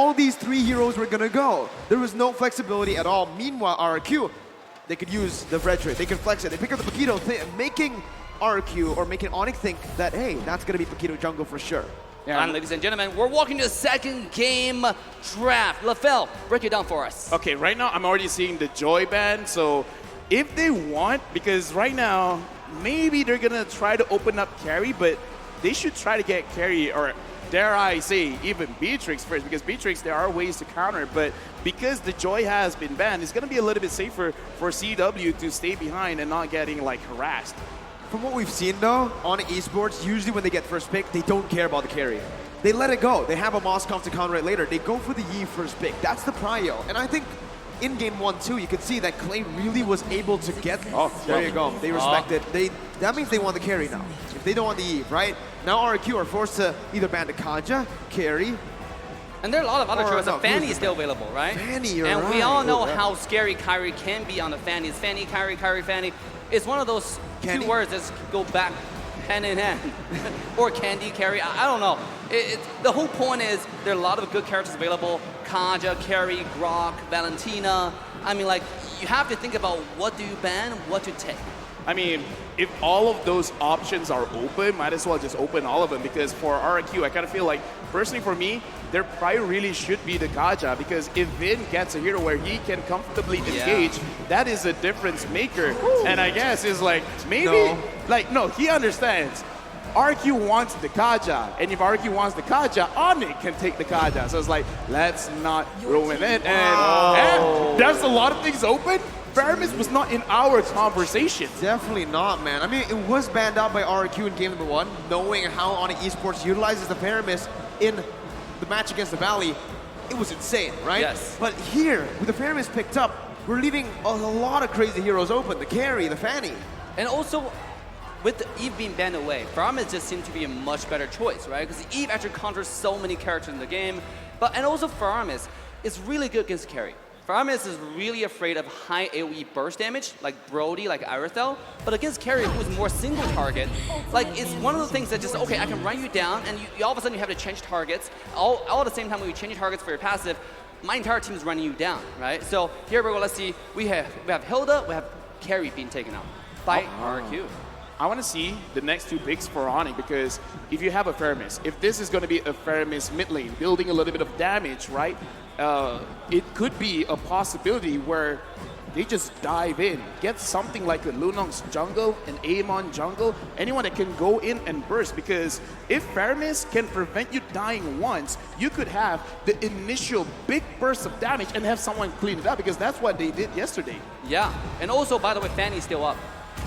all these three heroes were gonna go. There was no flexibility at all. Meanwhile, RRQ, they could use the Frederick, they could flex it, they pick up the Paquito, making RRQ or making ONIC think that, hey, that's gonna be Paquito jungle for sure. Yeah. And ladies and gentlemen, we're walking to the second game draft. LaFell, break it down for us. Okay, right now I'm already seeing the Joy ban, so if they want, because right now, maybe they're gonna try to open up carry, but they should try to get carry, or dare I say, even Beatrix first, because Beatrix, there are ways to counter, but because the Joy has been banned, it's gonna be a little bit safer for CW to stay behind and not getting like harassed. From what we've seen though, on esports, usually when they get first pick, they don't care about the carry. They let it go. They have a Moskov to counter it later. They go for the Yi first pick. That's the prio. And I think in game 1-2, you could see that Clay really was able to get. Oh, there you go. They respect it. That means they want the carry now. If they don't want the Eve, right? Now RRQ are forced to either ban the Kaja, carry. And there are a lot of other choices. No, Fanny is still available, right? Fanny, you're and right. we all know how scary Kyrie can be on the Fanny. It's Fanny, Kyrie, Kyrie, Fanny. It's one of those two words that go back hand in hand. Or Candy, Carry, I don't know. The whole point is there are a lot of good characters available. Kaja, Carry, Grok, Valentina. I mean, like, you have to think about what do you ban, what to take. I mean, if all of those options are open, might as well just open all of them, because for RRQ, I kind of feel like, personally for me, their prior really should be the Kaja, because if Vin gets a hero where he can comfortably engage, that is a difference maker. And I guess it's like, maybe, no, he understands. RQ wants the Kaja, and if RQ wants the Kaja, ONIC can take the Kaja. So it's like, let's not ruin it. And there's a lot of things open. Faramis was not in our conversation. Definitely not, man. I mean, it was banned out by RRQ in game number 1, knowing how ONIC Esports utilizes the Faramis in the match against the Valley. It was insane, right? Yes. But here, with the Faramis picked up, we're leaving a lot of crazy heroes open. The carry, the Fanny. And also, with the Eve being banned away, Faramis just seemed to be a much better choice, right? Because Eve actually counters so many characters in the game. And also Faramis is really good against carry. Faramis is really afraid of high AoE burst damage, like Brody, like Irithel. But against carry, who is more single target, like it's one of the things that just, okay, I can run you down, and you all of a sudden you have to change targets. All at the same time when you change targets for your passive, my entire team is running you down, right? So here we go, let's see, we have Hilda, we have carry being taken out by RRQ. I want to see the next two picks for ONIC, because if you have a Faramis, if this is going to be a Faramis mid lane, building a little bit of damage, right? It could be a possibility where they just dive in, get something like a Lunong's jungle, an Amon jungle, anyone that can go in and burst, because if Faramis can prevent you dying once, you could have the initial big burst of damage and have someone clean it up, because that's what they did yesterday. Yeah, and also, by the way, Fanny's still up.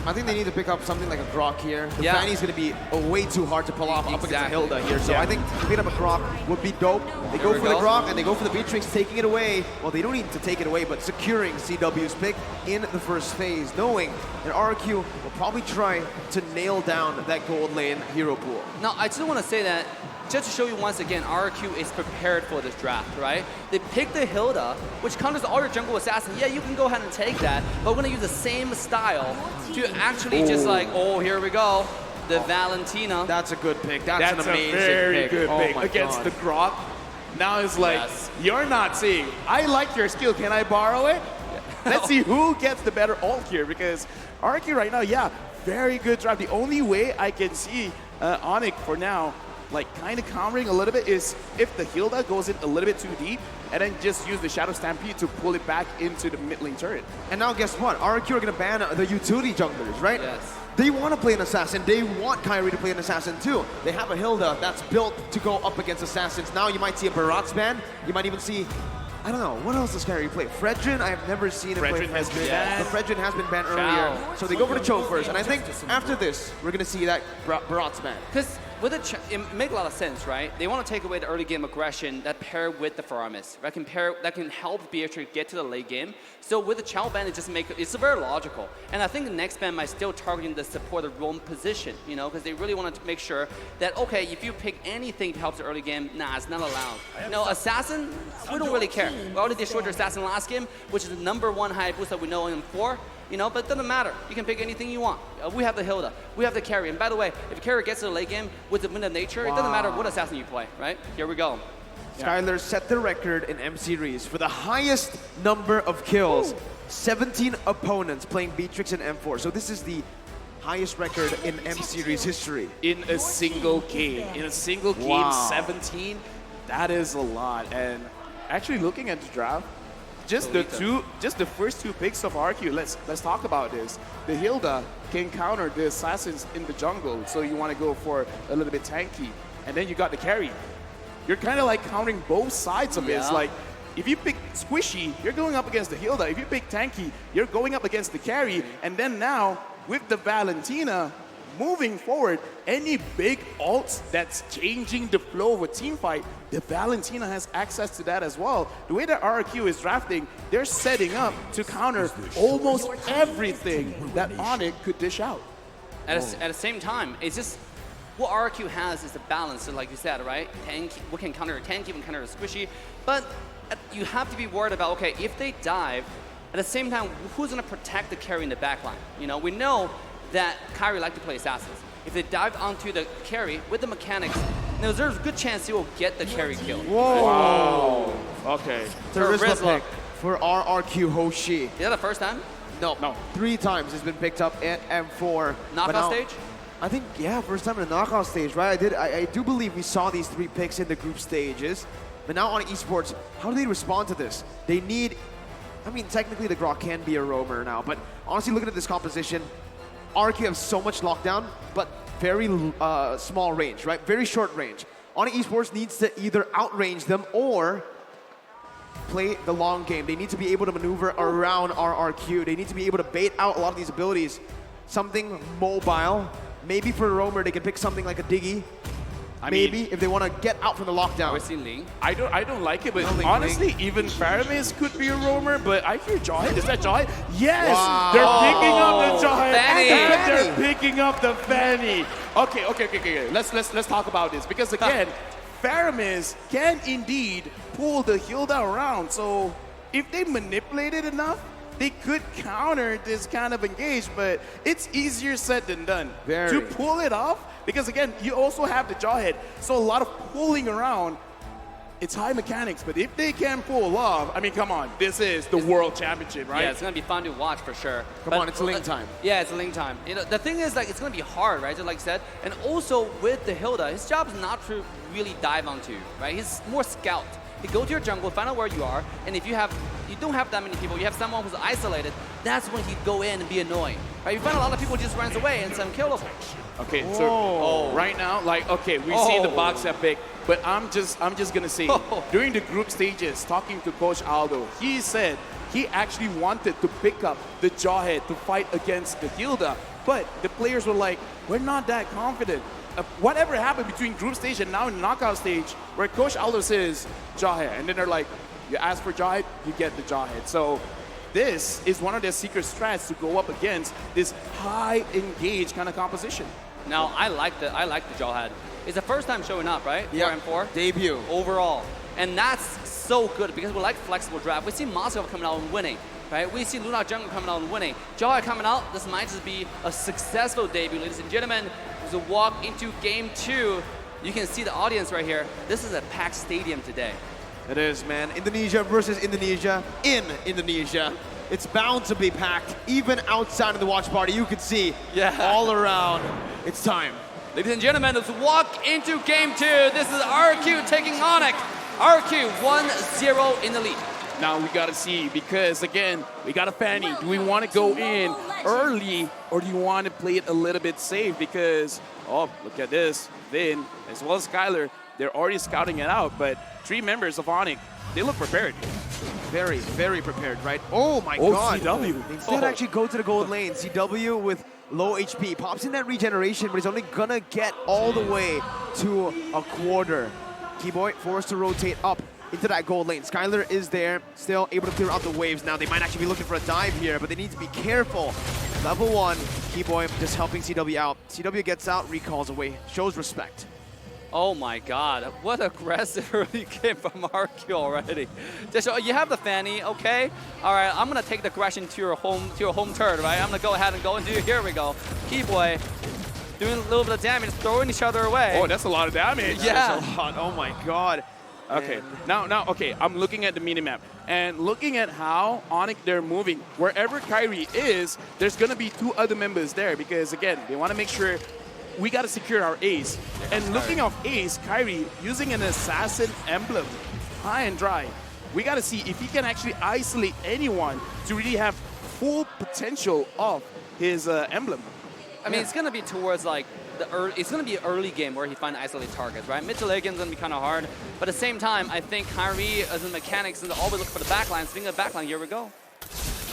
I think they need to pick up something like a Grok here. The Fanny's going to be way too hard to pull off up against Hilda here. So I think picking up a Grok would be dope. They go for the Grok and they go for the Beatrix, taking it away. Well, they don't need to take it away, but securing CW's pick in the first phase, knowing that RRQ will probably try to nail down that gold lane hero pool. Now, I just want to say that, just to show you once again, RRQ is prepared for this draft, right? They picked the Hilda, which counters all your jungle assassin. Yeah, you can go ahead and take that, but we're going to use the same style to actually just like, here we go, the Valentina. That's a good pick. That's an amazing a very pick. good pick against the Grok. Now it's like, you're not seeing, I like your skill, can I borrow it? Let's see who gets the better ult here, because RRQ right now, very good drive. The only way I can see ONIC for now, like kind of countering a little bit, is if the Hilda goes in a little bit too deep and then just use the Shadow Stampede to pull it back into the mid lane turret. And now guess what? RRQ are going to ban the utility junglers, right? Yes. They want to play an assassin. They want Kyrie to play an assassin too. They have a Hilda that's built to go up against assassins. Now you might see a Barat's ban. You might even see, I don't know, what else does Kyrie play? Fredrin, I have never seen him play Fredrin. But Fredrin has been banned earlier. So they go for the choke first. And I think after this, we're going to see that Barat's ban. Because with it makes a lot of sense, right? They want to take away the early game aggression that pair with the Faramis, right? That can help Beatrix get to the late game. So with the Chow ban, it's very logical. And I think the next ban might still targeting the supported roam position, you know, because they really want to make sure that, okay, if you pick anything to help the early game, nah, it's not allowed. No, Assassin, we don't really care. We already destroyed your Assassin last game, which is the #1 high boost that we know in 4. You know, but it doesn't matter. You can pick anything you want. We have the Hilda. We have the carry. And by the way, if carry gets to the late game with the Wind of Nature, it doesn't matter what assassin you play, right? Here we go. Skylar set the record in M Series for the highest number of kills. 17 opponents playing Beatrix and M4. So this is the highest record in M Series history. In a single game. In a single game, Wow. 17, that is a lot. And actually looking at the draft, just the first two picks of RQ, let's talk about this. The Hilda can counter the assassins in the jungle, so you want to go for a little bit tanky. And then you got the carry. You're kind of like countering both sides of it. It's like, if you pick Squishy, you're going up against the Hilda. If you pick Tanky, you're going up against the carry. And then now, with the Valentina, moving forward, any big ults that's changing the flow of a team fight, the Valentina has access to that as well. The way that RRQ is drafting, they're setting up to counter almost everything that ONIC could dish out. At the same time, it's just what RRQ has is a balance, so like you said, right? Tanky, we can counter a tanky, we can counter a squishy, but you have to be worried about, okay, if they dive, at the same time, who's going to protect the carry in the backline? You know, we know that Kyrie like to play assassins. If they dive onto the carry with the mechanics, there's a good chance he will get the carry kill. Whoa! Wow. Okay. Charisma pick for RRQ Hoshi. Is that the first time? No. 3 times it's been picked up at M4. But Knockout now, stage? I think, yeah, first time in a knockout stage, right? I do believe we saw these 3 picks in the group stages. But now on esports, how do they respond to this? They need, I mean, technically the Grok can be a roamer now, but honestly, looking at this composition, RRQ have so much lockdown, but very small range, right? Very short range. ONIC Esports needs to either outrange them or play the long game. They need to be able to maneuver around RRQ. They need to be able to bait out a lot of these abilities. Something mobile. Maybe for a roamer, they can pick something like a Diggy. Maybe if they want to get out from the lockdown. We're seeing Ling. I don't like it, but Ling, honestly, even Faramis could be a roamer, but I hear Jawhead. Is that Jawhead? Yes! Wow. They're picking up the Jawhead. Fanny. And they're picking up the Fanny. Okay. Let's talk about this. Because again, Faramis can indeed pull the Hilda around. So if they manipulate it enough, they could counter this kind of engage, but it's easier said than done. Very. To pull it off, because again, you also have the Jawhead, so a lot of pulling around. It's high mechanics, but if they can pull off, I mean, come on, this is the World Championship, right? Yeah, it's gonna be fun to watch for sure. Come on, it's Ling time. Yeah, it's Ling time. You know, the thing is, like, it's gonna be hard, right? Just like I said, and also with the Hilda, his job is not to really dive onto you, right? He's more scout. You go to your jungle, find out where you are, and if you don't have that many people, you have someone who's isolated, that's when he'd go in and be annoying. Right? You find a lot of people just runs away and it's unkillable. Okay, so right now, like, okay, we see the box epic, but I'm just gonna say, during the group stages, talking to Coach Aldo, he said he actually wanted to pick up the Jawhead to fight against the Hilda, but the players were like, we're not that confident. Whatever happened between group stage and now in knockout stage, where Coach Aldo says Jawhead, and then they're like, you ask for Jawhead, you get the Jawhead. So this is one of their secret strats to go up against this high engage kind of composition. Now, I like the Jawhead. It's the first time showing up, right? Yeah. 4 and 4 Debut. overall, and that's so good because we like flexible draft. We see Moskov coming out and winning. Right? We see Luna Jungle coming out and winning. Jawhead coming out, this might just be a successful debut, ladies and gentlemen. As we walk into game 2, you can see the audience right here. This is a packed stadium today. It is, man. Indonesia versus Indonesia in Indonesia. It's bound to be packed. Even outside of the watch party, you can see all around. It's time. Ladies and gentlemen, let's walk into game 2. This is RRQ taking ONIC. RRQ 1-0 in the lead. Now we gotta see, because again, we got a Fanny. Do we want to go in early, or do you want to play it a little bit safe? Because, oh, look at this. Vin, as well as Skylar, they're already scouting it out, but 3 members of ONIC, they look prepared. Very, very prepared, right? Oh my god. CW. They did actually go to the gold lane. CW with low HP. Pops in that regeneration, but he's only gonna get all the way to a quarter. Keyboy forced to rotate up into that gold lane. Skylar is there, still able to clear out the waves. Now they might actually be looking for a dive here, but they need to be careful. Level 1, Keyboy just helping CW out. CW gets out, recalls away, shows respect. Oh my god, what aggressive early game from RQ already. Just, you have the Fanny, okay? All right, I'm gonna take the aggression to your home turret, right? I'm gonna go ahead and go into, here we go. Keyboy doing a little bit of damage, throwing each other away. Oh, that's a lot of damage. Yeah. That's a lot. Oh my god. Okay, And okay, I'm looking at the minimap and looking at how ONIC they're moving. Wherever Kyrie is, there's gonna be 2 other members there because again, they want to make sure we gotta secure our ace. And looking off ace, Kyrie using an assassin emblem, high and dry. We gotta see if he can actually isolate anyone to really have full potential of his emblem. I mean, it's gonna be towards like it's gonna be an early game where he finds isolated targets, right? Mid to late game's gonna be kind of hard, but at the same time, I think Kyrie as a mechanics is always look for the backline. Speaking of backline, here we go.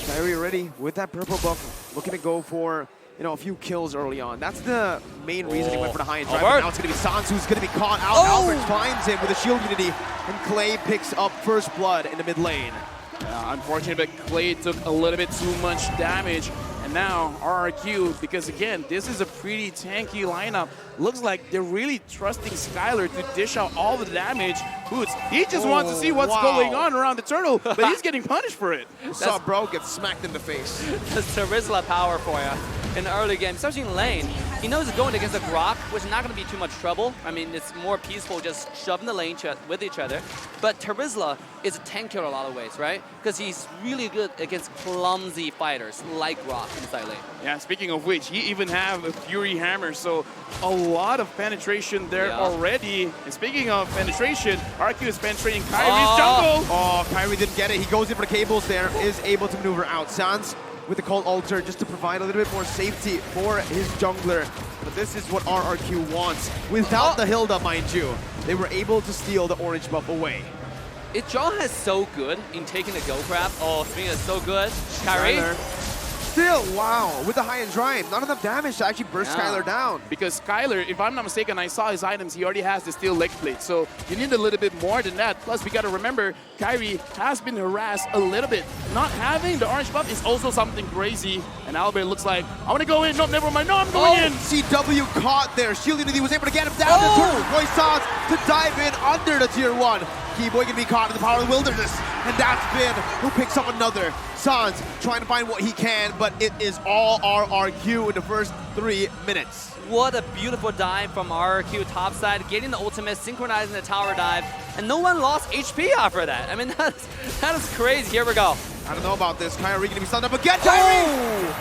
Kyrie already with that purple buff, looking to go for a few kills early on. That's the main reason he went for the high and dry. But now it's going to be Sans who's going to be caught out. Albert finds him with a shield unity, and Clay picks up first blood in the mid lane. Unfortunate, but Clay took a little bit too much damage. And now RRQ, because again, this is a pretty tanky lineup. Looks like they're really trusting Skylar to dish out all the damage. Boots, he just wants to see what's going on around the turtle, but he's getting punished for it. What's up, bro? Gets smacked in the face. That's Terizla power for you in the early game, especially in lane. He knows he's going against a Grok, which is not going to be too much trouble. I mean, it's more peaceful just shoving the lane with each other. But Terizla is a tanker in a lot of ways, right? Because he's really good against clumsy fighters like Grok inside lane. Yeah, speaking of which, he even have a Fury Hammer, so a lot of penetration there already. And speaking of penetration, RQ is penetrating Kyrie's jungle. Oh, Kyrie didn't get it. He goes in for the cables there, is able to maneuver out. Sans with the Cold Altar just to provide a little bit more safety for his jungler. But this is what RRQ wants. Without the Hilda, mind you, they were able to steal the orange buff away. Jaw is so good in taking the go grab. Oh, Swing is so good. Kyrie. Still, wow, with the high and dry, not enough damage to actually burst Skylar down. Because Skylar, if I'm not mistaken, I saw his items, he already has the steel leg plate, so you need a little bit more than that. Plus, we gotta remember, Kyrie has been harassed a little bit. Not having the orange buff is also something crazy, and Albert looks like, I wanna go in, no, never mind, no, I'm going in! CW caught there, Shield Unity was able to get him down to turn, Roy Sans to dive in under the tier 1. Keyboy can be caught in the power of the wilderness, and that's Bin who picks up another. Sans trying to find what he can, but it is all RRQ in the first 3 minutes. What a beautiful dive from RRQ topside, getting the ultimate, synchronizing the tower dive, and no one lost HP after that. I mean, that is crazy. Here we go. I don't know about this. Kyrie gonna be stunned up again. Kyrie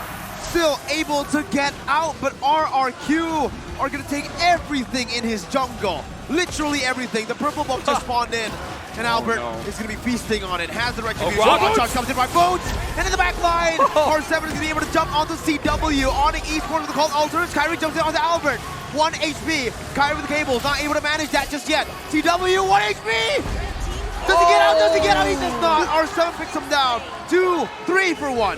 still able to get out, but RRQ are gonna take everything in his jungle. Literally everything. The purple buff just spawned in, and Albert is going to be feasting on it. Has the retribution. Shot comes in by Boots, and in the back line, R7 is going to be able to jump onto CW. ONIC Esports with the Cold Altars. Kyrie jumps in onto Albert. 1 HP. Kyrie with the cables, not able to manage that just yet. CW, 1 HP! Does he get out? Does he get out? He does not. R7 picks him down. 2, 3 for 1.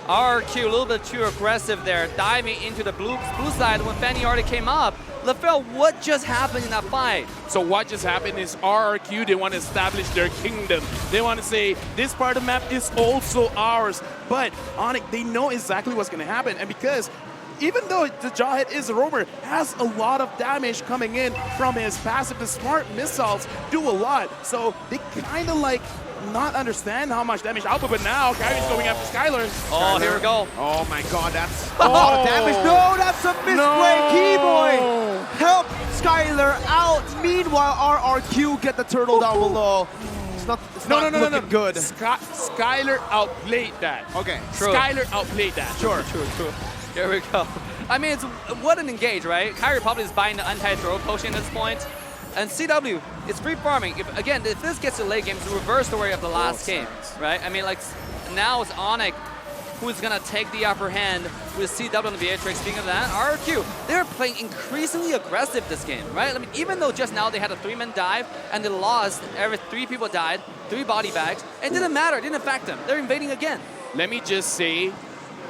RRQ a little bit too aggressive there, diving into the blue side when Fanny already came up. LaFell, what just happened in that fight? So what just happened is RRQ, they want to establish their kingdom. They want to say, this part of the map is also ours. But ONIC, they know exactly what's going to happen. And because even though the Jawhead is a roamer, has a lot of damage coming in from his passive, the smart missiles do a lot. So they kind of like not understand how much damage output, but now Kyrie's going after Skylar. Oh, here we go. Oh my god, that's a lot of damage. No, that's a misplay. Keyboy help Skylar out. Meanwhile, RRQ get the turtle down below. It's not looking good. Skylar outplayed that. Okay. True. Skylar outplayed that. Sure. True. Here we go. I mean, what an engage, right? Kyrie probably is buying the anti-throw potion at this point. And CW, it's free farming. If this gets to late game, it's the reverse story of the last game, right? I mean, like, now it's ONIC who's going to take the upper hand with CW on the Beatrix. Speaking of that, RRQ, they're playing increasingly aggressive this game, right? I mean, even though just now they had a 3-man dive and they lost, 3 people died, 3 body bags, it didn't matter, it didn't affect them. They're invading again. Let me just say,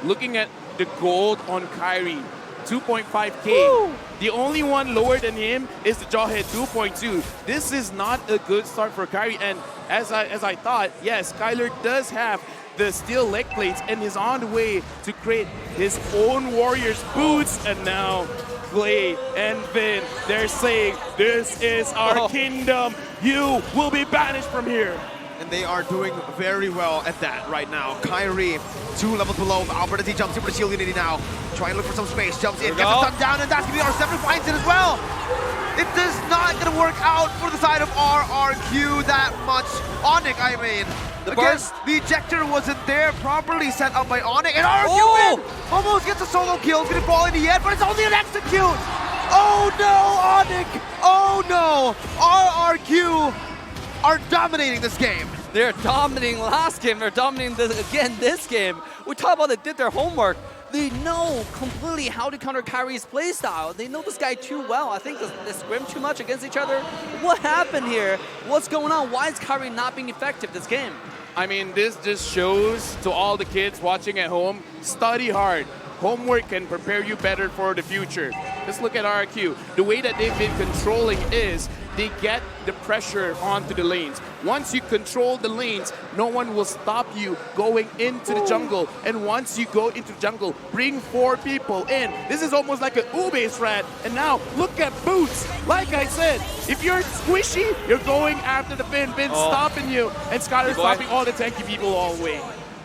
looking at the gold on Kyrie, 2.5K. The only one lower than him is the Jawhead, 2.2. This is not a good start for Kyrie, and as I thought, yes, Skylar does have the steel leg plates and is on the way to create his own warrior's boots, and now Clay and Vin, they're saying, this is our kingdom. You will be banished from here. And they are doing very well at that right now. Kyrie, 2 levels below Albert as he jumps over the shield unity now. Trying to look for some space, jumps in, gets a stun down, and that's gonna be R7 finds it as well. It does not gonna work out for the side of RRQ that much. ONIC, I mean. The Again, burst. the ejector wasn't there, properly set up by ONIC, and RRQ win! Almost gets a solo kill, it's gonna fall in the end, but it's only an execute! Oh no, ONIC! Oh no! RRQ are dominating this game. They're dominating last game. They're dominating this game. We talk about they did their homework. They know completely how to counter Kyrie's playstyle. They know this guy too well. I think they scrim too much against each other. What happened here? What's going on? Why is Kyrie not being effective this game? I mean, this just shows to all the kids watching at home, study hard. Homework can prepare you better for the future. Just look at RRQ. The way that they've been controlling is they get the pressure onto the lanes. Once you control the lanes, no one will stop you going into the jungle. And once you go into the jungle, bring 4 people in. This is almost like an Ube strat. And now, look at Boots. Like I said, if you're squishy, you're going after the Finn. Finn's stopping you. And Skylar's stopping all the tanky people all the way.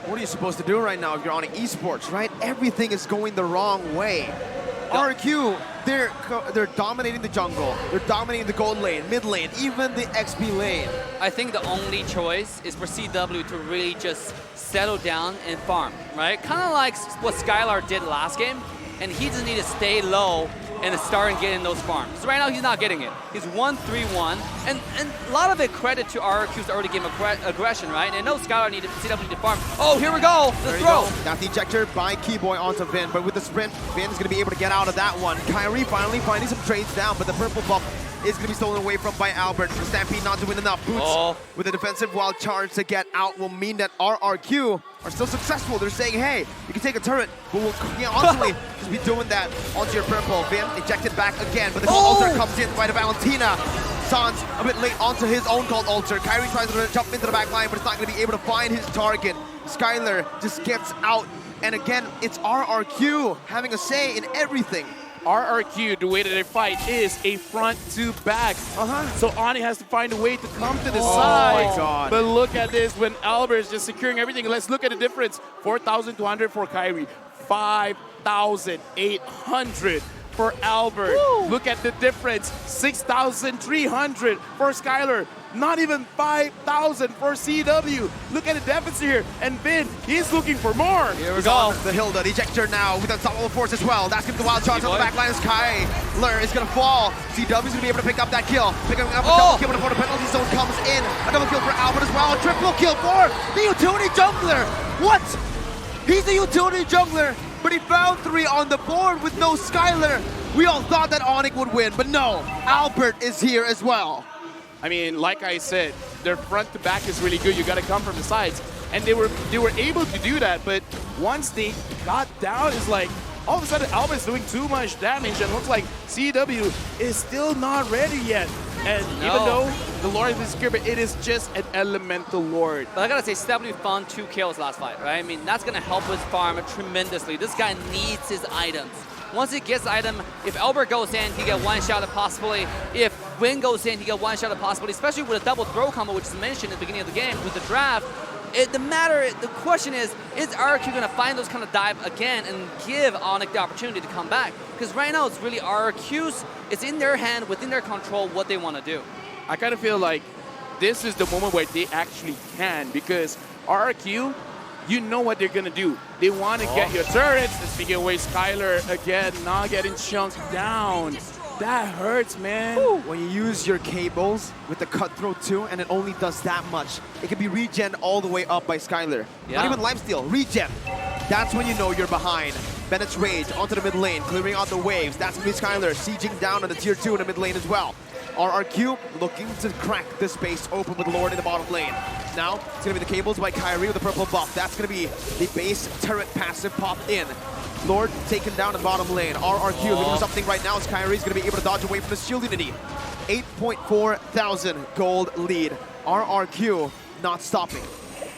What are you supposed to do right now if you're on an esports, right? Everything is going the wrong way. RRQ, they're dominating the jungle. They're dominating the gold lane, mid lane, even the XP lane. I think the only choice is for CW to really just settle down and farm, right? Kind of like what Skylar did last game, and he just need to stay low and start and getting those farms. So right now he's not getting it. He's 1-3-1, and a lot of it credit to RRQ's early game aggression, right? And I know Skylar needed CW to farm. Oh, here we go, the throw. That's the ejector by Keyboy onto Vin, but with the sprint, Vin's gonna be able to get out of that one. Kyrie finally finding some trades down, but the purple buff is going to be stolen away from by Albert. The Stampede not doing enough. Boots with a defensive wild charge to get out will mean that RRQ are still successful. They're saying, hey, you can take a turret, but we'll constantly just be doing that onto your purple. Vin ejected back again, but the gold altar comes in by the Valentina. Sans a bit late onto his own gold altar. Kyrie tries to jump into the back line, but it's not going to be able to find his target. Skylar just gets out, and again, it's RRQ having a say in everything. RRQ, the way that they fight is a front to back. So ONIC has to find a way to come to the side. My God. But look at this, when Albert is just securing everything. Let's look at the difference. 4,200 for Kyrie, 5,800 for Albert. Woo. Look at the difference, 6,300 for Skylar. Not even 5,000 for CW. Look at the deficit here. And Vin, he's looking for more. Here we go. The Hilda, the ejector now with unstoppable force as well. That's going to be the wild charge on the back line. Skylar is going to fall. CW's going to be able to pick up that kill. Picking up a double kill before the penalty zone comes in. A double kill for Albert as well. A triple kill for the utility jungler. What? He's the utility jungler, but he found 3 on the board with no Skylar. We all thought that ONIC would win, but no. Albert is here as well. I mean, like I said, their front to back is really good. You got to come from the sides, and they were able to do that. But once they got down, it's like all of a sudden Albert's doing too much damage, and looks like CW is still not ready yet. And even though the Lord is secure, but it is just an elemental Lord. But I gotta say, CW found 2 kills last fight, right? I mean, that's gonna help his farm tremendously. This guy needs his items. Once he gets item, if Albert goes in, he get one shot at possibly. If Win goes in, he get one shot at possibly, especially with a double throw combo, which is mentioned at the beginning of the game with the draft. The question is RRQ gonna find those kind of dive again and give ONIC the opportunity to come back? Because right now it's really RRQ's, it's in their hand, within their control, what they want to do. I kind of feel like this is the moment where they actually can, because RRQ, you know what they're gonna do. They want to get your turrets. Let's begin away Skylar again, not getting chunked down. That hurts, man. When you use your cables with the cutthroat too, and it only does that much, it can be regen all the way up by Skylar. Not even lifesteal, regen. That's when you know you're behind. Bennett's Rage onto the mid lane, clearing out the waves. That's gonna be Skylar sieging down on the tier 2 in the mid lane as well. RRQ looking to crack the space open with Lord in the bottom lane. Now, it's gonna be the cables by Kyrie with the purple buff. That's gonna be the base turret passive pop in. Lord taken down in the bottom lane. RRQ looking for something right now as Kyrie's gonna be able to dodge away from the shield unity. 8.4 thousand gold lead. RRQ not stopping.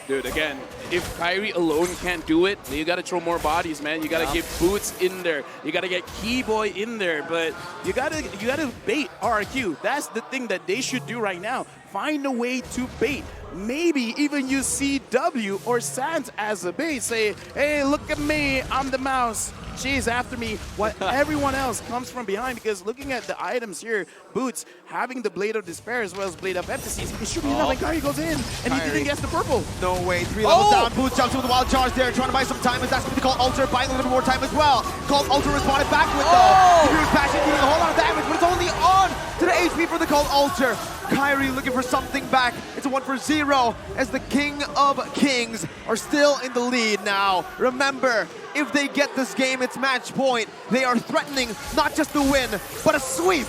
Dude, again, if Kyrie alone can't do it, then you got to throw more bodies, man. You got to get Boots in there. You got to get Keyboy in there. But you got to bait RRQ. That's the thing that they should do right now. Find a way to bait. Maybe even use CW or Sans as a bait. Say, hey, look at me. I'm the mouse. She's after me, while everyone else comes from behind. Because looking at the items here, Boots having the Blade of Despair as well as Blade of Epicese, it should be enough. And Kyrie goes in, and he didn't guess the purple. No way, 3 levels down. Boots jumps in with the wild charge there, trying to buy some time as that's going to be called Ultra, buying a little bit more time as well. Called Ultra responded back with though. Superior's passion dealing a whole lot of damage, but it's only on to the HP for the called Ultra. Kyrie looking for something back. It's a 1 for 0 as the King of Kings are still in the lead now. Remember, if they get this game, it's match point. They are threatening not just the win, but a sweep.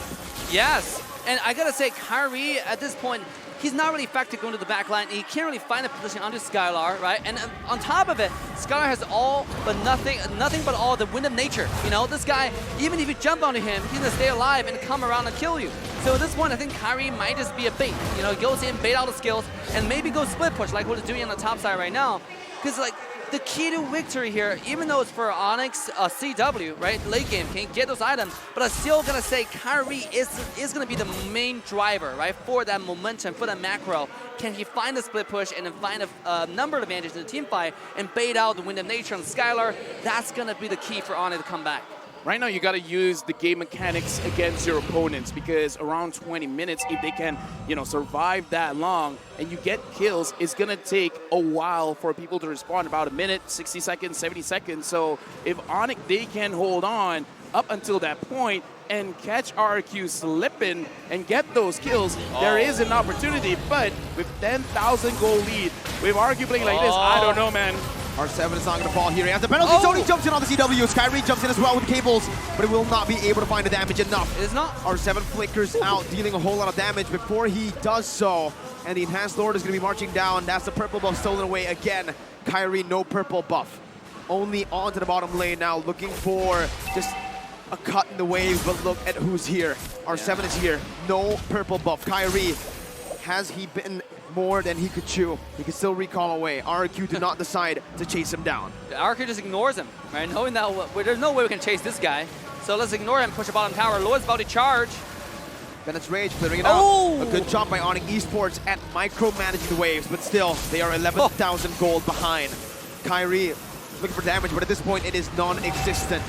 Yes, and I gotta say, Kyrie at this point, he's not really effective going to the back line. He can't really find a position onto Skylar, right? And on top of it, Skylar has all but nothing but all the wind of nature. You know, this guy, even if you jump onto him, he's gonna stay alive and come around and kill you. So at this point, I think Kyrie might just be a bait. You know, he goes in, bait all the skills, and maybe go split push like what he's doing on the top side right now. Because like, the key to victory here, even though it's for ONIC CW, right, late game, can't get those items, but I'm still gonna say Kyrie is gonna be the main driver, right, for that momentum, for that macro. Can he find a split push and then find a number advantage in the team fight and bait out the Wind of Nature on Skylar? That's gonna be the key for ONIC to come back. Right now, you got to use the game mechanics against your opponents, because around 20 minutes, if they can, you know, survive that long and you get kills, it's going to take a while for people to respond, about a minute, 60 seconds, 70 seconds. So if ONIC, they can hold on up until that point and catch RRQ slipping and get those kills, there is an opportunity. But with 10,000 goal lead, with RRQ playing like this, I don't know, man. R7 is not going to fall here. He has the penalty. Tony jumps in on the CW. Kyrie jumps in as well with the cables, but it will not be able to find the damage enough. It is not. R7 flickers out, dealing a whole lot of damage before he does so. And the Enhanced Lord is going to be marching down. That's the purple buff stolen away again. Kyrie, no purple buff. Only onto the bottom lane now, looking for just a cut in the wave, but look at who's here. R7 is here. No purple buff. Kyrie, has he been more than he could chew? He can still recall away. RRQ did not decide to chase him down. RRQ just ignores him, right? Knowing that there's no way we can chase this guy. So let's ignore him, push the bottom tower. Lord's about to charge. Bennett's Rage clearing it out. A good job by ONIC Esports at micromanaging the waves, but still, they are 11,000 gold behind. Kyrie looking for damage, but at this point, it is non-existent.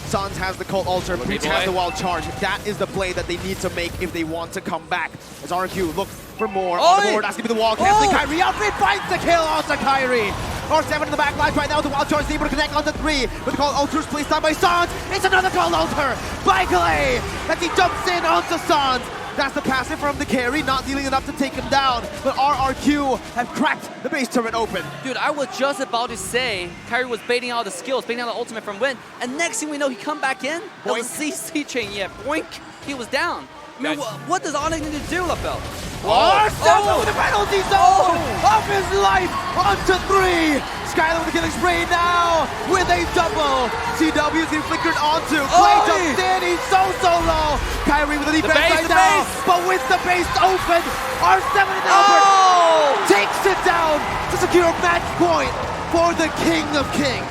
Sans has the Cult Ultra, Boots has the Wild Charge. That is the play that they need to make if they want to come back. As RRQ look for more on the board, that's going to be the wall. Canceling Kyrie out, he finds the kill onto Kyrie. R7 in the back line right now, the Wild Charge is able to connect onto 3. But the Cult Ultra is placed down by Sans. It's another Cult Ultra by Clay as he jumps in onto Sans. That's the passive from the carry, not dealing enough to take him down. But RRQ have cracked the base turret open. Dude, I was just about to say Kyrie was baiting out the skills, baiting out the ultimate from Win, and next thing we know, he come back in. It was CC chain, yeah, boink, he was down. I mean, what does ONIC need to do, LaFell? With the penalty zone of his life onto 3. Skylar with the killing spree now with a double. CW is getting flickered onto. Clay jumps in, he's so low. Kyrie with the defense right now, but with the base open, R7 and Albert takes it down to secure a match point for the King of Kings.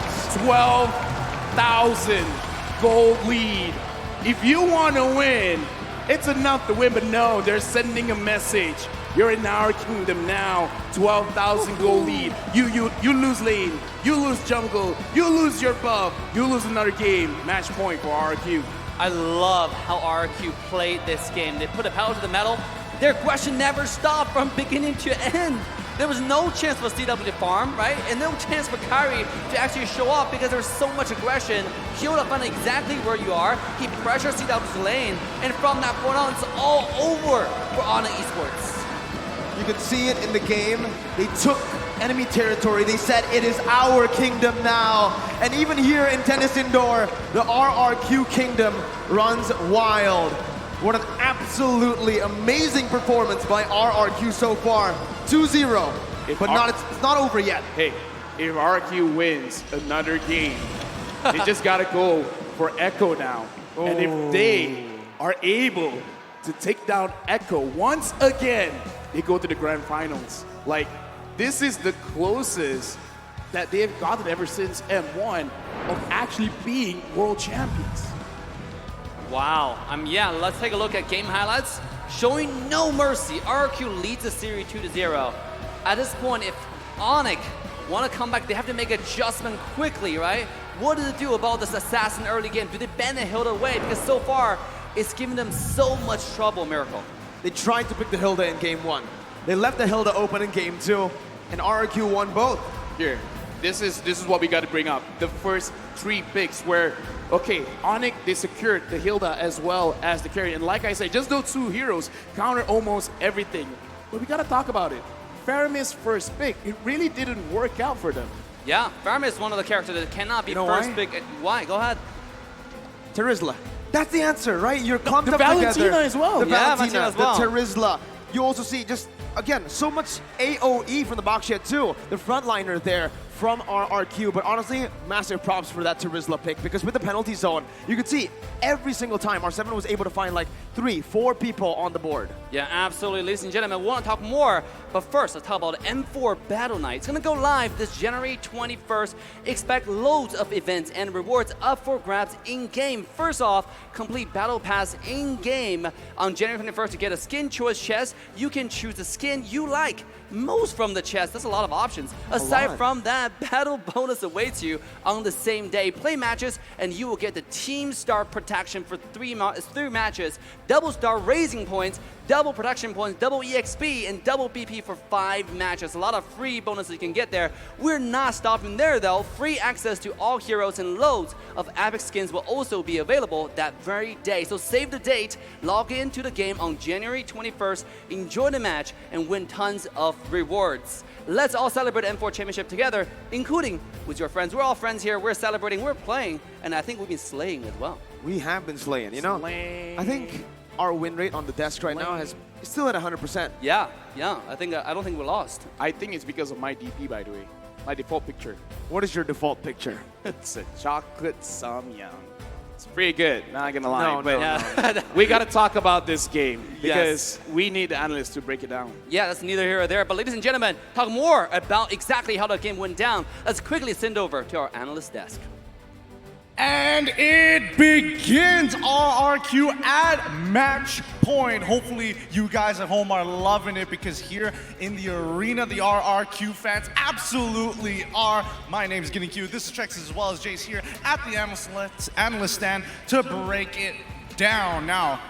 12,000 gold lead. If you want to win, it's enough to win, but no, they're sending a message. You're in our kingdom now. 12,000 gold lead. You lose lane. You lose jungle. You lose your buff. You lose another game. Match point for RRQ. I love how RRQ played this game. They put a pedal to the metal. Their aggression never stopped from beginning to end. There was no chance for CW to farm, right? And no chance for Kyrie to actually show up because there was so much aggression. He'll find exactly where you are. He pressures CW's lane. And from that point on, it's all over for ONIC Esports. You can see it in the game. They took enemy territory. They said, it is our kingdom now. And even here in Tennis Indoor, the RRQ kingdom runs wild. What an absolutely amazing performance by RRQ so far. 2-0, but it's not over yet. Hey, if RRQ wins another game, they just gotta go for Echo now. And if they are able to take down Echo once again, they go to the grand finals. Like, this is the closest that they've gotten ever since M1 of actually being world champions. Wow. Yeah, let's take a look at game highlights. Showing no mercy, RRQ leads the series 2-0. At this point, if ONIC want to come back, they have to make adjustment quickly, right? What do they do about this assassin early game? Do they ban the Hilda away? Because so far, it's giving them so much trouble, Miracle. They tried to pick the Hilda in game 1. They left the Hilda open in game 2, and RRQ won both. Here, this is what we got to bring up. The first 3 picks where, okay, ONIC, they secured the Hilda as well as the carry. And like I said, just those 2 heroes counter almost everything. But we got to talk about it. Faramis' first pick, it really didn't work out for them. Yeah, Faramis is one of the characters that cannot be first pick. Why? Go ahead. Terizla. That's the answer, right? You're clumped the up Valentina together. as well. The Yeah, Valentina, Valentina as well. the Terizla. You also see just, again, so much AoE from the box shed too. The frontliner there from RRQ, but honestly, massive props for that Terizla pick, because with the penalty zone, you could see every single time R7 was able to find like 3-4 people on the board. Yeah, absolutely. Ladies and gentlemen, we want to talk more, but first, let's talk about M4 Battle Night. It's going to go live this January 21st. Expect loads of events and rewards up for grabs in-game. First off, complete Battle Pass in-game on January 21st to get a skin choice chest. You can choose the skin you like most from the chest. That's a lot of options. Aside from that, battle bonus awaits you on the same day. Play matches and you will get the team star protection for 3 matches, double star raising points, double protection points, double EXP, and double BP for 5 matches. A lot of free bonuses you can get there. We're not stopping there though. Free access to all heroes and loads of epic skins will also be available that very day. So save the date, log into the game on January 21st, enjoy the match, and win tons of rewards. Let's all celebrate M4 Championship together, including with your friends. We're all friends here, we're celebrating, we're playing, and I think we've been slaying as well. We have been slaying, you know? I think our win rate on the desk right now is still at 100%. Yeah, I don't think we lost. I think it's because of my DP, by the way. My default picture. What is your default picture? It's a chocolate samyang. It's pretty good, not gonna lie. No, but Yeah. we gotta talk about this game because Yes. we need the analysts to break it down. Yeah, that's neither here or there. But ladies and gentlemen, talk more about exactly how the game went down. Let's quickly send over to our analyst desk. And it begins. RRQ at match point. Hopefully you guys at home are loving it, because here in the arena, the RRQ fans absolutely are. My name is Getting Q. This is Trex as well as Jace here at the analyst stand to break it down. Now,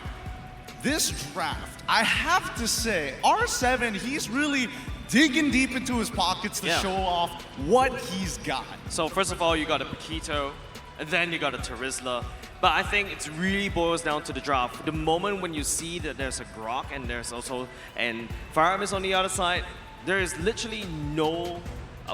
this draft, I have to say, R7, he's really digging deep into his pockets to show off what he's got. So first of all, you got a Paquito, and then you got a Terizla. But I think it really boils down to the draft. The moment when you see that there's a Grok and there's also and Faramis on the other side, there is literally no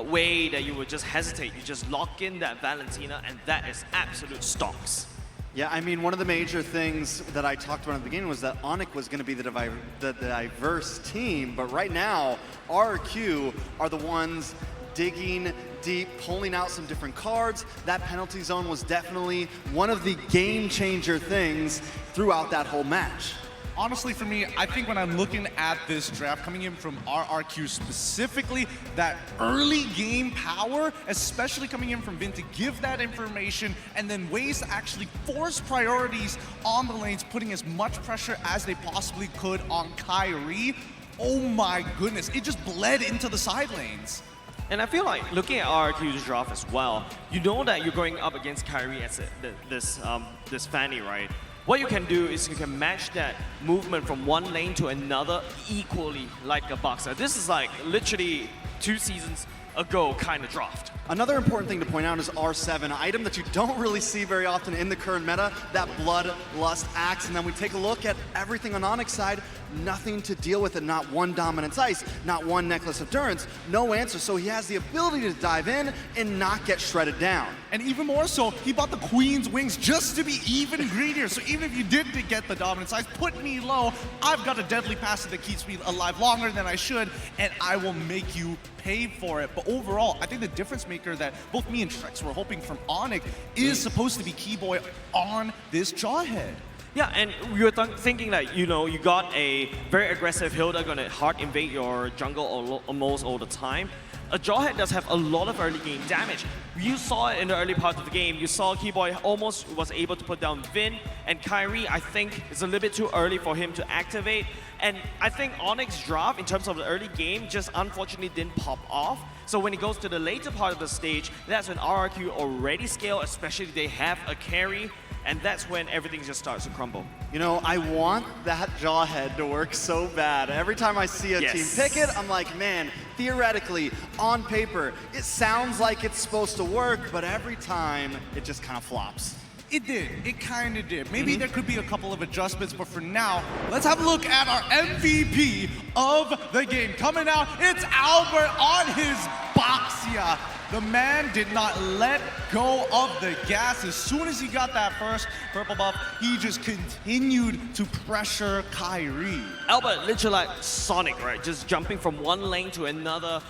way that you would just hesitate. You just lock in that Valentina, and that is absolute stocks. Yeah, I mean, one of the major things that I talked about at the beginning was that ONIC was going to be the diverse team, but right now, RRQ are the ones digging deep, pulling out some different cards. That penalty zone was definitely one of the game changer things throughout that whole match. Honestly, for me, I think when I'm looking at this draft coming in from RRQ specifically, that early game power, especially coming in from Vin to give that information, and then ways to actually force priorities on the lanes, putting as much pressure as they possibly could on Kyrie. Oh my goodness, it just bled into the side lanes. And I feel like looking at RRQ's draft as well, you know that you're going up against Kyrie as this Fanny, right? What you can do is you can match that movement from one lane to another equally like a boxer. This is like literally 2 seasons ago kind of draft. Another important thing to point out is R7, an item that you don't really see very often in the current meta, that Bloodlust Axe. And then we take a look at everything on Onyx side, nothing to deal with it, not one Dominance Ice, not one Necklace of Durance, no answer. So he has the ability to dive in and not get shredded down. And even more so, he bought the Queen's Wings just to be even greedier. So even if you did get the Dominance Ice, put me low, I've got a deadly passive that keeps me alive longer than I should, and I will make you pay for it. But overall, I think the difference maker that both me and Trex were hoping from ONIC is supposed to be Keyboy on this Jawhead. Yeah, and we were thinking that, you know, you got a very aggressive Hilda gonna hard invade your jungle almost all the time. A Jawhead does have a lot of early game damage. You saw it in the early part of the game. You saw Keyboy almost was able to put down Vin, and Kyrie, I think, is a little bit too early for him to activate. And I think ONIC's draft, in terms of the early game, just unfortunately didn't pop off. So when it goes to the later part of the stage, that's when RRQ already scale, especially if they have a carry. And that's when everything just starts to crumble. You know, I want that Jawhead to work so bad. Every time I see a team pick it, I'm like, man, theoretically, on paper, it sounds like it's supposed to work, but every time it just kind of flops. It did. It kind of did. Maybe there could be a couple of adjustments, but for now, let's have a look at our MVP of the game. Coming out, it's Albert on his Boxia. The man did not let go of the gas. As soon as he got that first purple buff, he just continued to pressure Kyrie. Albert literally like Sonic, right? Just jumping from one lane to another,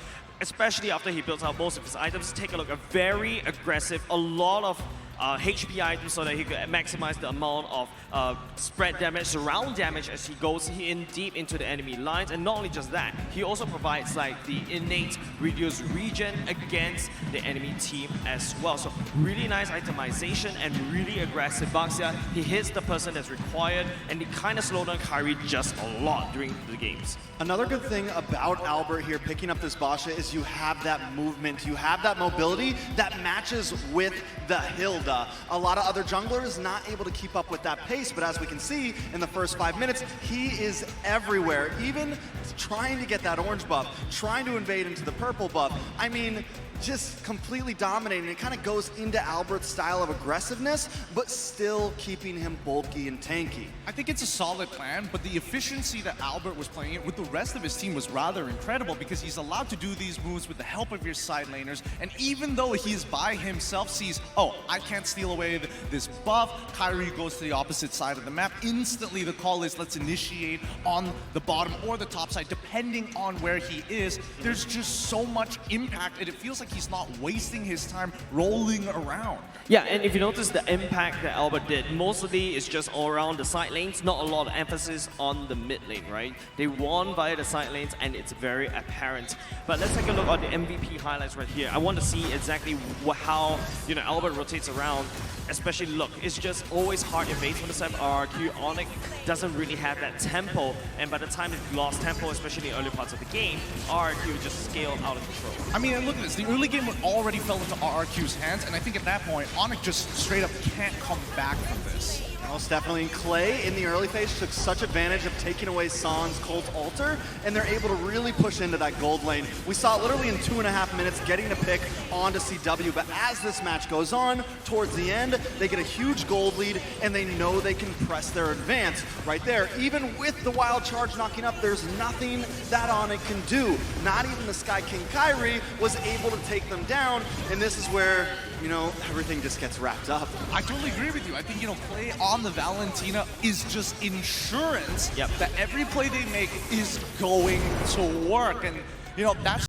especially after he builds out most of his items. Take a look, a very aggressive, a lot of HP items so that he could maximize the amount of spread damage, surround damage as he goes in deep into the enemy lines. And not only just that, he also provides like the innate reduced regen against the enemy team as well. So really nice itemization and really aggressive Boxia. He hits the person that's required, and he kind of slowed down Kyrie just a lot during the games. Another good thing about Albert here picking up this Basha is you have that movement, you have that mobility that matches with the Hilda. A lot of other junglers not able to keep up with that pace, but as we can see in the first 5 minutes, he is everywhere, even trying to get that orange buff, trying to invade into the purple buff. I mean, just completely dominating. It kind of goes into Albert's style of aggressiveness, but still keeping him bulky and tanky. I think it's a solid plan, but the efficiency that Albert was playing it with the rest of his team was rather incredible because he's allowed to do these moves with the help of your side laners, and even though he is by himself, sees, oh, I can't steal away this buff, Kyrie goes to the opposite side of the map. Instantly the call is, let's initiate on the bottom or the top side, depending on where he is. There's just so much impact, and it feels like he's not wasting his time rolling around. Yeah, and if you notice the impact that Albert did, mostly is just all around the side lanes, not a lot of emphasis on the mid lane, right? They won via the side lanes, and it's very apparent. But let's take a look at the MVP highlights right here. I want to see exactly how, you know, Albert rotates around. Especially, look, it's just always hard invades from the side of RRQ. ONIC doesn't really have that tempo, and by the time it lost tempo, especially in the early parts of the game, RRQ just scaled out of control. I mean, look at this. The early game already fell into RRQ's hands, and I think at that point, ONIC just straight up can't come back from this. Most definitely. And Clay in the early phase took such advantage of taking away San's Colt altar, and they're able to really push into that gold lane. We saw it literally in 2.5 minutes getting a pick onto CW, but as this match goes on, towards the end, they get a huge gold lead, and they know they can press their advance right there. Even with the wild charge knocking up, there's nothing that ONIC can do. Not even the Sky King Kyrie was able to take them down, and this is where, you know, everything just gets wrapped up. I totally agree with you. I think, you know, play on the Valentina is just insurance that every play they make is going to work. And, you know, that's